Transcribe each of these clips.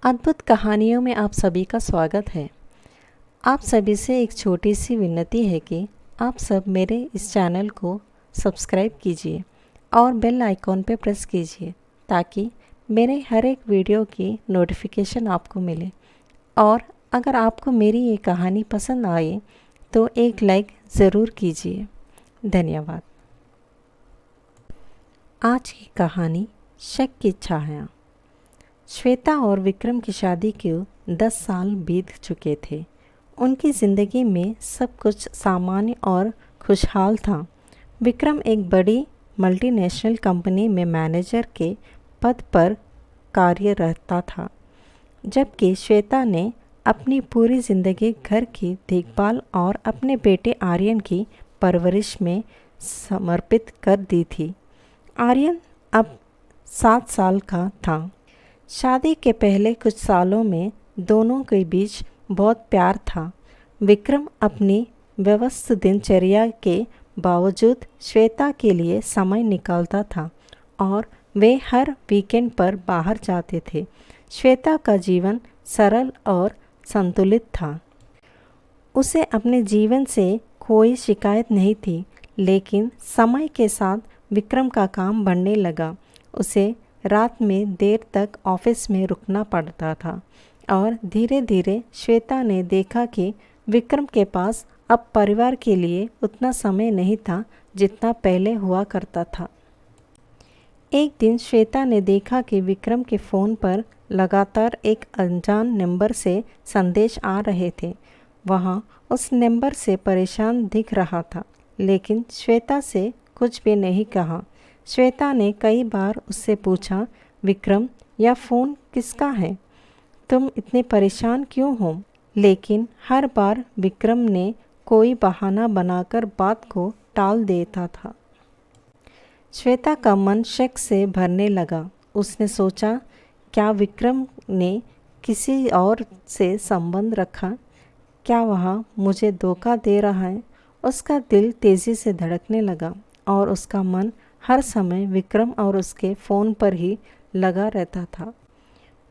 अद्भुत कहानियों में आप सभी का स्वागत है। आप सभी से एक छोटी सी विनती है कि आप सब मेरे इस चैनल को सब्सक्राइब कीजिए और बेल आइकॉन पे प्रेस कीजिए ताकि मेरे हर एक वीडियो की नोटिफिकेशन आपको मिले। और अगर आपको मेरी ये कहानी पसंद आए तो एक लाइक ज़रूर कीजिए। धन्यवाद। आज की कहानी शक की छाया। श्वेता और विक्रम की शादी को 10 साल बीत चुके थे। उनकी ज़िंदगी में सब कुछ सामान्य और खुशहाल था। विक्रम एक बड़ी मल्टीनेशनल कंपनी में मैनेजर के पद पर कार्यरत था, जबकि श्वेता ने अपनी पूरी ज़िंदगी घर की देखभाल और अपने बेटे आर्यन की परवरिश में समर्पित कर दी थी। आर्यन अब 7 साल का था। शादी के पहले कुछ सालों में दोनों के बीच बहुत प्यार था। विक्रम अपनी व्यस्त दिनचर्या के बावजूद श्वेता के लिए समय निकालता था और वे हर वीकेंड पर बाहर जाते थे। श्वेता का जीवन सरल और संतुलित था। उसे अपने जीवन से कोई शिकायत नहीं थी, लेकिन समय के साथ विक्रम का काम बढ़ने लगा। उसे रात में देर तक ऑफिस में रुकना पड़ता था और धीरे धीरे श्वेता ने देखा कि विक्रम के पास अब परिवार के लिए उतना समय नहीं था जितना पहले हुआ करता था। एक दिन श्वेता ने देखा कि विक्रम के फ़ोन पर लगातार एक अनजान नंबर से संदेश आ रहे थे। वहाँ उस नंबर से परेशान दिख रहा था, लेकिन श्वेता से कुछ भी नहीं कहा। श्वेता ने कई बार उससे पूछा, विक्रम, यह फ़ोन किसका है? तुम इतने परेशान क्यों हो? लेकिन हर बार विक्रम ने कोई बहाना बनाकर बात को टाल देता था। श्वेता का मन शक से भरने लगा। उसने सोचा, क्या विक्रम ने किसी और से संबंध रखा? क्या वह मुझे धोखा दे रहा है? उसका दिल तेज़ी से धड़कने लगा और उसका मन हर समय विक्रम और उसके फ़ोन पर ही लगा रहता था।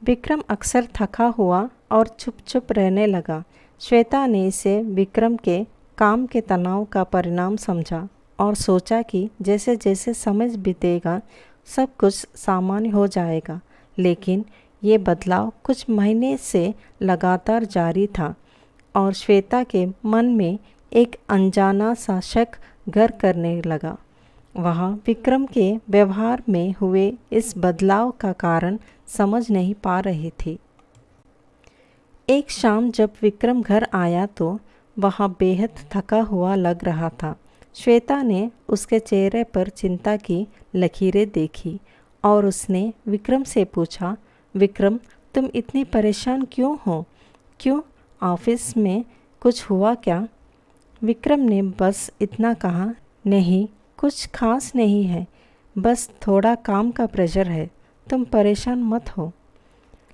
विक्रम अक्सर थका हुआ और चुप चुप रहने लगा। श्वेता ने इसे विक्रम के काम के तनाव का परिणाम समझा और सोचा कि जैसे जैसे समय बीतेगा सब कुछ सामान्य हो जाएगा। लेकिन ये बदलाव कुछ महीने से लगातार जारी था और श्वेता के मन में एक अनजाना सा शक घर करने लगा। वह विक्रम के व्यवहार में हुए इस बदलाव का कारण समझ नहीं पा रही थी। एक शाम जब विक्रम घर आया तो वह बेहद थका हुआ लग रहा था। श्वेता ने उसके चेहरे पर चिंता की लकीरें देखी और उसने विक्रम से पूछा, विक्रम, तुम इतनी परेशान क्यों हो? क्यों, ऑफिस में कुछ हुआ क्या? विक्रम ने बस इतना कहा, नहीं, कुछ खास नहीं है, बस थोड़ा काम का प्रेशर है, तुम परेशान मत हो।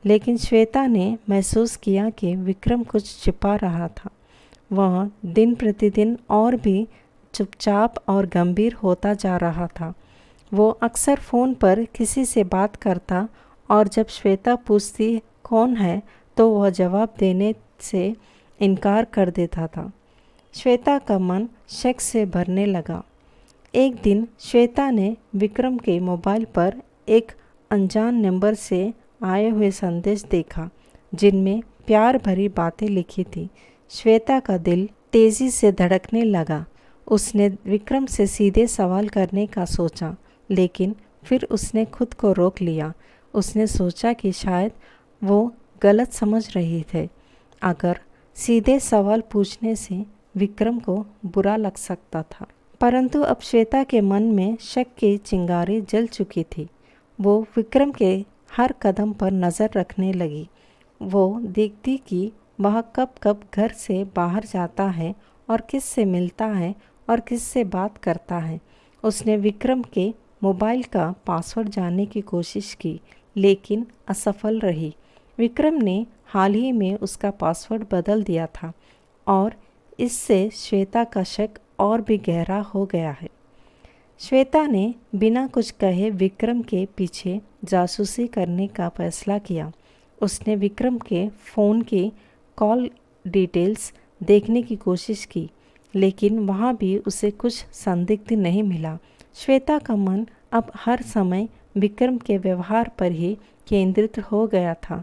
लेकिन श्वेता ने महसूस किया कि विक्रम कुछ छिपा रहा था। वह दिन प्रतिदिन और भी चुपचाप और गंभीर होता जा रहा था। वो अक्सर फ़ोन पर किसी से बात करता और जब श्वेता पूछती कौन है तो वह जवाब देने से इनकार कर देता था। श्वेता का मन शक से भरने लगा। एक दिन श्वेता ने विक्रम के मोबाइल पर एक अनजान नंबर से आए हुए संदेश देखा, जिनमें प्यार भरी बातें लिखी थी। श्वेता का दिल तेज़ी से धड़कने लगा। उसने विक्रम से सीधे सवाल करने का सोचा, लेकिन फिर उसने खुद को रोक लिया। उसने सोचा कि शायद वो गलत समझ रही थे। अगर सीधे सवाल पूछने से विक्रम को बुरा लग सकता था। परंतु अब श्वेता के मन में शक की चिंगारी जल चुकी थी। वो विक्रम के हर कदम पर नज़र रखने लगी। वो देखती कि वह कब कब घर से बाहर जाता है और किस से मिलता है और किस से बात करता है। उसने विक्रम के मोबाइल का पासवर्ड जानने की कोशिश की, लेकिन असफल रही। विक्रम ने हाल ही में उसका पासवर्ड बदल दिया था और इससे श्वेता का शक और भी गहरा हो गया है। श्वेता ने बिना कुछ कहे विक्रम के पीछे जासूसी करने का फैसला किया। उसने विक्रम के फ़ोन की कॉल डिटेल्स देखने की कोशिश की, लेकिन वहाँ भी उसे कुछ संदिग्ध नहीं मिला। श्वेता का मन अब हर समय विक्रम के व्यवहार पर ही केंद्रित हो गया था।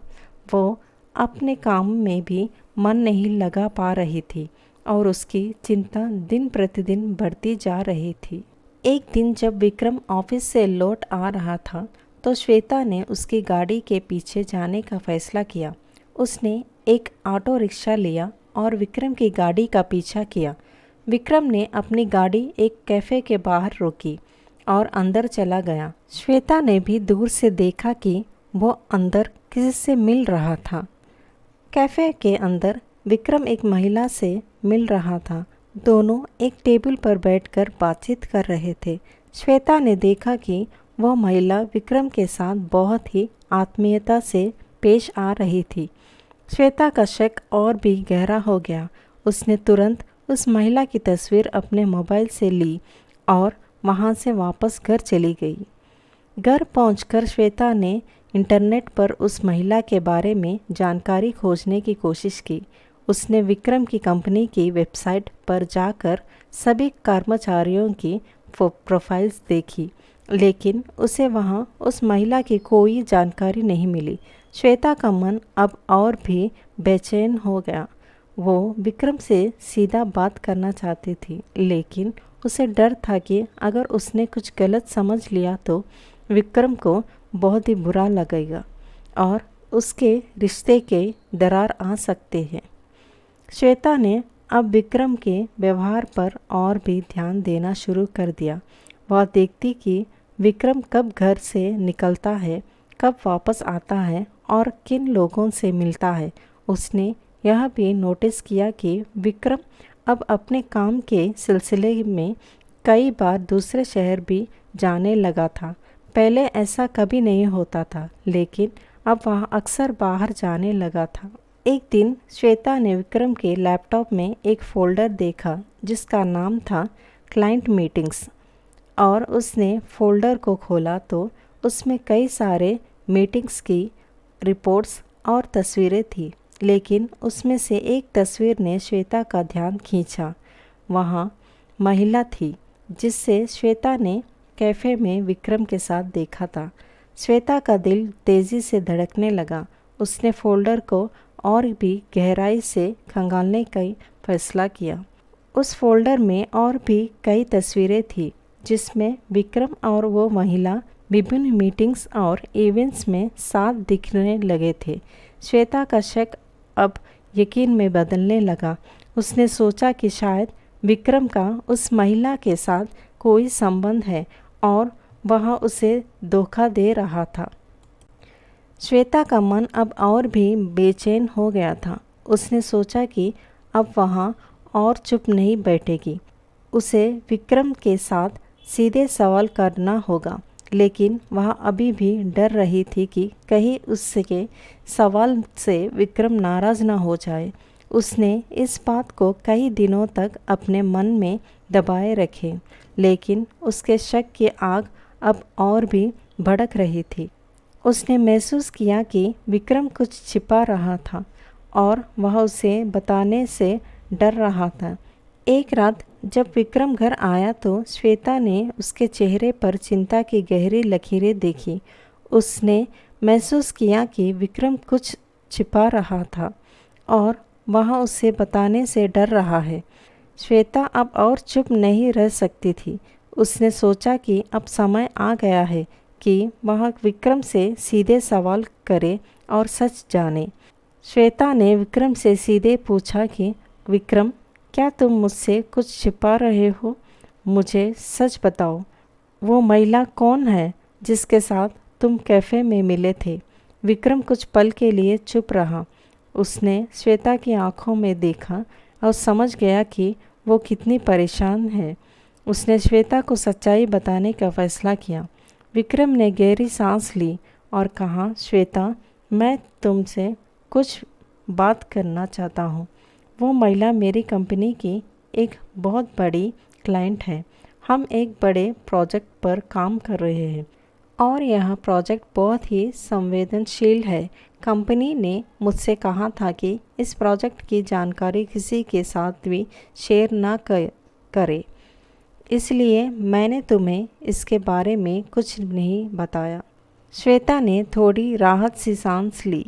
वो अपने काम में भी मन नहीं लगा पा रही थी और उसकी चिंता दिन प्रतिदिन बढ़ती जा रही थी। एक दिन जब विक्रम ऑफिस से लौट आ रहा था तो श्वेता ने उसकी गाड़ी के पीछे जाने का फैसला किया। उसने एक ऑटो रिक्शा लिया और विक्रम की गाड़ी का पीछा किया। विक्रम ने अपनी गाड़ी एक कैफ़े के बाहर रोकी और अंदर चला गया। श्वेता ने भी दूर से देखा कि वो अंदर किसी से मिल रहा था। कैफ़े के अंदर विक्रम एक महिला से मिल रहा था। दोनों एक टेबल पर बैठकर बातचीत कर रहे थे। श्वेता ने देखा कि वह महिला विक्रम के साथ बहुत ही आत्मीयता से पेश आ रही थी। श्वेता का शक और भी गहरा हो गया। उसने तुरंत उस महिला की तस्वीर अपने मोबाइल से ली और वहां से वापस घर चली गई। घर पहुंचकर श्वेता ने इंटरनेट पर उस महिला के बारे में जानकारी खोजने की कोशिश की। उसने विक्रम की कंपनी की वेबसाइट पर जाकर सभी कर्मचारियों की प्रोफाइल्स देखी, लेकिन उसे वहां उस महिला की कोई जानकारी नहीं मिली। श्वेता का मन अब और भी बेचैन हो गया। वो विक्रम से सीधा बात करना चाहती थी, लेकिन उसे डर था कि अगर उसने कुछ गलत समझ लिया तो विक्रम को बहुत ही बुरा लगेगा और उसके रिश्ते के दरार आ सकते हैं। श्वेता ने अब विक्रम के व्यवहार पर और भी ध्यान देना शुरू कर दिया। वह देखती कि विक्रम कब घर से निकलता है, कब वापस आता है और किन लोगों से मिलता है। उसने यह भी नोटिस किया कि विक्रम अब अपने काम के सिलसिले में कई बार दूसरे शहर भी जाने लगा था। पहले ऐसा कभी नहीं होता था, लेकिन अब वह अक्सर बाहर जाने लगा था। एक दिन श्वेता ने विक्रम के लैपटॉप में एक फ़ोल्डर देखा जिसका नाम था क्लाइंट मीटिंग्स, और उसने फ़ोल्डर को खोला तो उसमें कई सारे मीटिंग्स की रिपोर्ट्स और तस्वीरें थी, लेकिन उसमें से एक तस्वीर ने श्वेता का ध्यान खींचा। वहाँ महिला थी जिससे श्वेता ने कैफ़े में विक्रम के साथ देखा था। श्वेता का दिल तेज़ी से धड़कने लगा। उसने फ़ोल्डर को और भी गहराई से खंगालने का फैसला किया। उस फ़ोल्डर में और भी कई तस्वीरें थी जिसमें विक्रम और वो महिला विभिन्न मीटिंग्स और इवेंट्स में साथ दिखने लगे थे। श्वेता का शक अब यकीन में बदलने लगा। उसने सोचा कि शायद विक्रम का उस महिला के साथ कोई संबंध है और वह उसे धोखा दे रहा था। श्वेता का मन अब और भी बेचैन हो गया था। उसने सोचा कि अब वहाँ और चुप नहीं बैठेगी। उसे विक्रम के साथ सीधे सवाल करना होगा, लेकिन वह अभी भी डर रही थी कि कहीं उसके सवाल से विक्रम नाराज़ ना हो जाए। उसने इस बात को कई दिनों तक अपने मन में दबाए रखे, लेकिन उसके शक की आग अब और भी भड़क रही थी। उसने महसूस किया कि विक्रम कुछ छिपा रहा था और वह उसे बताने से डर रहा था। एक रात जब विक्रम घर आया तो श्वेता ने उसके चेहरे पर चिंता की गहरी लकीरें देखी। उसने महसूस किया कि विक्रम कुछ छिपा रहा था और वह उसे बताने से डर रहा है। श्वेता अब और चुप नहीं रह सकती थी। उसने सोचा कि अब समय आ गया है कि वह विक्रम से सीधे सवाल करे और सच जाने। श्वेता ने विक्रम से सीधे पूछा कि विक्रम, क्या तुम मुझसे कुछ छिपा रहे हो? मुझे सच बताओ, वो महिला कौन है जिसके साथ तुम कैफ़े में मिले थे? विक्रम कुछ पल के लिए चुप रहा। उसने श्वेता की आंखों में देखा और समझ गया कि वो कितनी परेशान है। उसने श्वेता को सच्चाई बताने का फैसला किया। विक्रम ने गहरी सांस ली और कहा, श्वेता, मैं तुमसे कुछ बात करना चाहता हूँ। वो महिला मेरी कंपनी की एक बहुत बड़ी क्लाइंट है। हम एक बड़े प्रोजेक्ट पर काम कर रहे हैं। और यह प्रोजेक्ट बहुत ही संवेदनशील है। कंपनी ने मुझसे कहा था कि इस प्रोजेक्ट की जानकारी किसी के साथ भी शेयर ना करे, इसलिए मैंने तुम्हें इसके बारे में कुछ नहीं बताया। श्वेता ने थोड़ी राहत सी सांस ली,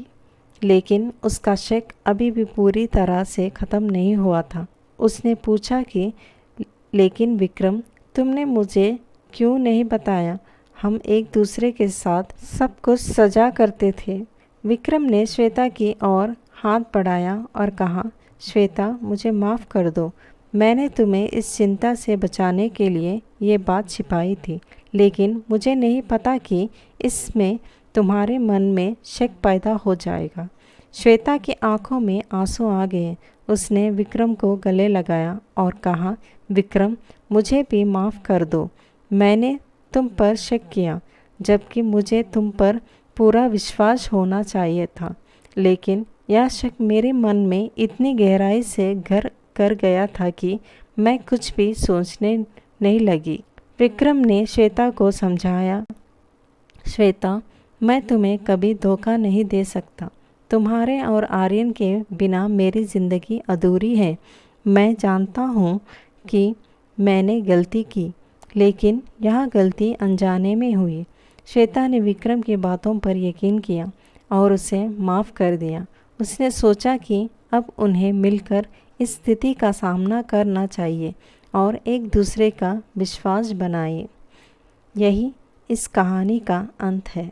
लेकिन उसका शक अभी भी पूरी तरह से ख़त्म नहीं हुआ था। उसने पूछा कि लेकिन विक्रम, तुमने मुझे क्यों नहीं बताया? हम एक दूसरे के साथ सब कुछ सजा करते थे। विक्रम ने श्वेता की ओर हाथ बढ़ाया और कहा, श्वेता, मुझे माफ़ कर दो। मैंने तुम्हें इस चिंता से बचाने के लिए ये बात छिपाई थी, लेकिन मुझे नहीं पता कि इसमें तुम्हारे मन में शक पैदा हो जाएगा। श्वेता की आंखों में आंसू आ गए। उसने विक्रम को गले लगाया और कहा, विक्रम, मुझे भी माफ़ कर दो। मैंने तुम पर शक किया, जबकि मुझे तुम पर पूरा विश्वास होना चाहिए था। लेकिन यह शक मेरे मन में इतनी गहराई से घर कर गया था कि मैं कुछ भी सोचने नहीं लगी। विक्रम ने श्वेता को समझाया, श्वेता, मैं तुम्हें कभी धोखा नहीं दे सकता। तुम्हारे और आर्यन के बिना मेरी ज़िंदगी अधूरी है। मैं जानता हूँ कि मैंने गलती की, लेकिन यह गलती अनजाने में हुई। श्वेता ने विक्रम की बातों पर यकीन किया और उसे माफ़ कर दिया। उसने सोचा कि अब उन्हें मिलकर इस स्थिति का सामना करना चाहिए और एक दूसरे का विश्वास बनाए। यही इस कहानी का अंत है।